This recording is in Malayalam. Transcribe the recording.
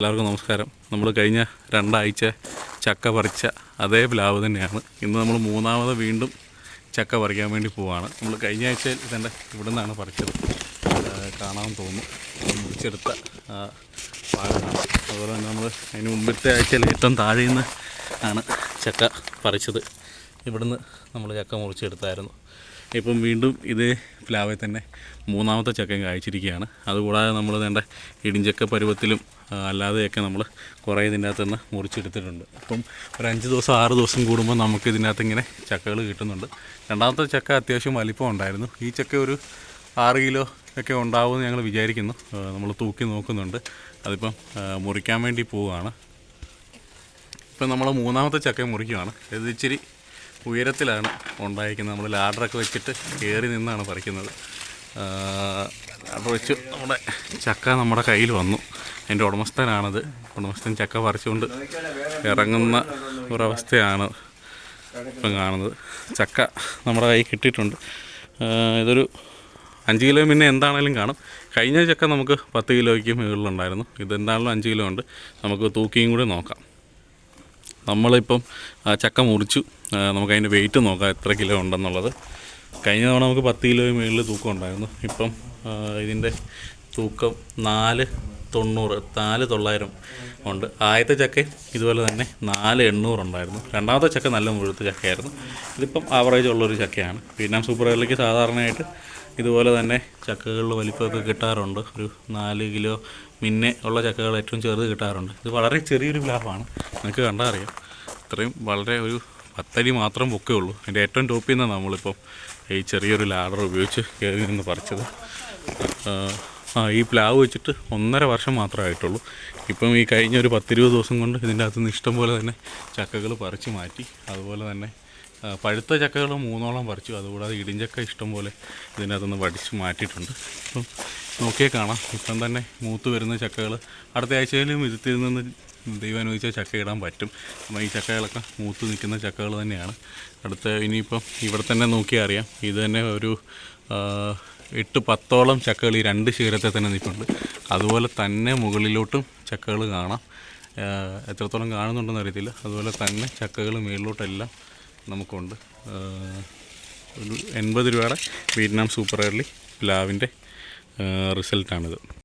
എല്ലാവർക്കും നമസ്കാരം. നമ്മൾ കഴിഞ്ഞ 2 ആഴ്ച ചക്ക പറിച്ച അതേ പ്ലാവ് തന്നെയാണ്. ഇന്ന് നമ്മൾ മൂന്നാമത് വീണ്ടും ചക്ക പറിക്കാൻ വേണ്ടി പോവുകയാണ്. നമ്മൾ കഴിഞ്ഞ ആഴ്ചയിൽ ഇതെൻ്റെ ഇവിടെ നിന്നാണ് പറിച്ചത്. കാണാൻ തോന്നുന്നു മുറിച്ചെടുത്ത ഭാഗമാണ്. അതുപോലെ തന്നെ നമ്മൾ അതിന് മുമ്പത്തെ ആഴ്ചയിൽ ഏറ്റവും താഴെ നിന്ന് ആണ് ചക്ക പറിച്ചത്. ഇവിടുന്ന് നമ്മൾ ചക്ക മുറിച്ചെടുത്തായിരുന്നു. ഇപ്പം വീണ്ടും ഇതേ പ്ലാവിൽ തന്നെ മൂന്നാമത്തെ ചക്കയും കായ്ച്ചിരിക്കുകയാണ്. അതുകൂടാതെ നമ്മൾ വേണ്ട ഇടിഞ്ചക്ക പരുവത്തിലും അല്ലാതെയൊക്കെ നമ്മൾ കുറേ ഇതിൻ്റെ അകത്ത് നിന്ന് മുറിച്ചെടുത്തിട്ടുണ്ട്. അപ്പം ഒരു 5 ദിവസം 6 ദിവസം കൂടുമ്പോൾ നമുക്ക് ഇതിൻ്റെ അകത്ത് ഇങ്ങനെ ചക്കകൾ കിട്ടുന്നുണ്ട്. രണ്ടാമത്തെ ചക്ക അത്യാവശ്യം വലിപ്പം ഉണ്ടായിരുന്നു. ഈ ചക്ക ഒരു 6 കിലോ ഒക്കെ ഉണ്ടാവുമെന്ന് ഞങ്ങൾ വിചാരിക്കുന്നു. നമ്മൾ തൂക്കി നോക്കുന്നുണ്ട്. അതിപ്പം മുറിക്കാൻ വേണ്ടി പോവുകയാണ്. ഇപ്പം നമ്മൾ മൂന്നാമത്തെ ചക്ക മുറിക്കുകയാണ്. ഇത് ഇച്ചിരി ഉയരത്തിലാണ് ഉണ്ടായിരിക്കുന്നത്. നമ്മൾ ലാഡറൊക്കെ വെച്ചിട്ട് കയറി നിന്നാണ് പറിക്കുന്നത്. ലാഡർ വെച്ച് നമ്മുടെ ചക്ക നമ്മുടെ കയ്യിൽ വന്നു. അതിൻ്റെ ഉടമസ്ഥനാണത്. ഉടമസ്ഥൻ ചക്ക പറിച്ചുകൊണ്ട് ഇറങ്ങുന്ന ഒരവസ്ഥയാണ് ഇപ്പം കാണുന്നത്. ചക്ക നമ്മുടെ കയ്യിൽ കിട്ടിയിട്ടുണ്ട്. ഇതൊരു 5 കിലോ പിന്നെ എന്താണേലും കാണും. കഴിഞ്ഞ ചക്ക നമുക്ക് 10 കിലോയ്ക്ക് മുകളിലുണ്ടായിരുന്നു. ഇതെന്താണെങ്കിലും 5 കിലോ ഉണ്ട്. നമുക്ക് തൂക്കിയും കൂടി നോക്കാം. നമ്മളിപ്പം ചക്ക മുറിച്ചു. നമുക്കതിൻ്റെ വെയിറ്റ് നോക്കാം എത്ര കിലോ ഉണ്ടെന്നുള്ളത്. കഴിഞ്ഞ തവണ നമുക്ക് 10 കിലോയും മുകളിൽ തൂക്കം ഉണ്ടായിരുന്നു. ഇപ്പം ഇതിൻ്റെ തൂക്കം 4,900 ഉണ്ട്. ആദ്യത്തെ ചക്ക ഇതുപോലെ തന്നെ 4,800 ഉണ്ടായിരുന്നു. രണ്ടാമത്തെ ചക്ക നല്ല മുഴുത്ത ചക്കയായിരുന്നു. ഇതിപ്പം ആവറേജ് ഉള്ളൊരു ചക്കയാണ്. വിയറ്റ്നാം സൂപ്പർ ഏർലിക്ക് സാധാരണയായിട്ട് ഇതുപോലെ തന്നെ ചക്കകളിൽ വലിപ്പമൊക്കെ കിട്ടാറുണ്ട്. ഒരു 4 കിലോ മുന്നേ ഉള്ള ചക്കകൾ ഏറ്റവും ചെറുത് കിട്ടാറുണ്ട്. ഇത് വളരെ ചെറിയൊരു പ്ലാവാണ്. നിങ്ങൾക്ക് കണ്ടാൽ അറിയാം. ഇത്രയും വളരെ ഒരു 10 അടി മാത്രം പൊക്കേ ഉള്ളൂ. അതിൻ്റെ ഏറ്റവും ടോപ്പിൽ നിന്നാണ് നമ്മളിപ്പം ഈ ചെറിയൊരു ലാഡർ ഉപയോഗിച്ച് കയറി നിന്ന് പറിച്ചത്. ഈ പ്ലാവ് വെച്ചിട്ട് 1.5 വർഷം മാത്രമേ ആയിട്ടുള്ളൂ. ഇപ്പം ഈ കഴിഞ്ഞ ഒരു 10-20 ദിവസം കൊണ്ട് ഇതിൻ്റെ അകത്തുനിന്ന് ഇഷ്ടം പോലെ തന്നെ ചക്കകൾ പറിച്ച് മാറ്റി. അതുപോലെ തന്നെ പഴുത്ത ചക്കകൾ 3ഓളം പറിച്ചു. അതുകൂടാതെ ഇടിഞ്ചക്ക ഇഷ്ടം പോലെ ഇതിൻ്റെ അകത്തുനിന്ന് വടിച്ച് മാറ്റിയിട്ടുണ്ട്. ഇപ്പം നോക്കിയാൽ കാണാം. ഇപ്പം തന്നെ മൂത്ത് വരുന്ന ചക്കകൾ അടുത്ത ആഴ്ചയിലും ഇതിൽ നിന്ന് ദൈവം അനുവദിച്ചാൽ ചക്ക ഇടാൻ പറ്റും. അപ്പം ഈ ചക്കകളൊക്കെ മൂത്ത് നിൽക്കുന്ന ചക്കകൾ തന്നെയാണ്. അടുത്ത ഇനിയിപ്പം ഇവിടെ തന്നെ നോക്കിയാൽ അറിയാം. ഇത് തന്നെ ഒരു 8-10ഓളം ചക്കകൾ ഈ 2 ശിഖരത്തെ തന്നെ നിൽപ്പുണ്ട്. അതുപോലെ തന്നെ മുകളിലോട്ടും ചക്കകൾ കാണാം. എത്രത്തോളം കാണുന്നുണ്ടെന്ന് അറിയത്തില്ല. അതുപോലെ തന്നെ ചക്കകൾ മുകളിലോട്ടെല്ലാം നമുക്കുണ്ട്. ഒരു 80 രൂപയുടെ വിയറ്റ്നാം സൂപ്പർ ഏർലി പ്ലാവിൻ്റെ റിസൾട്ടാണിത്.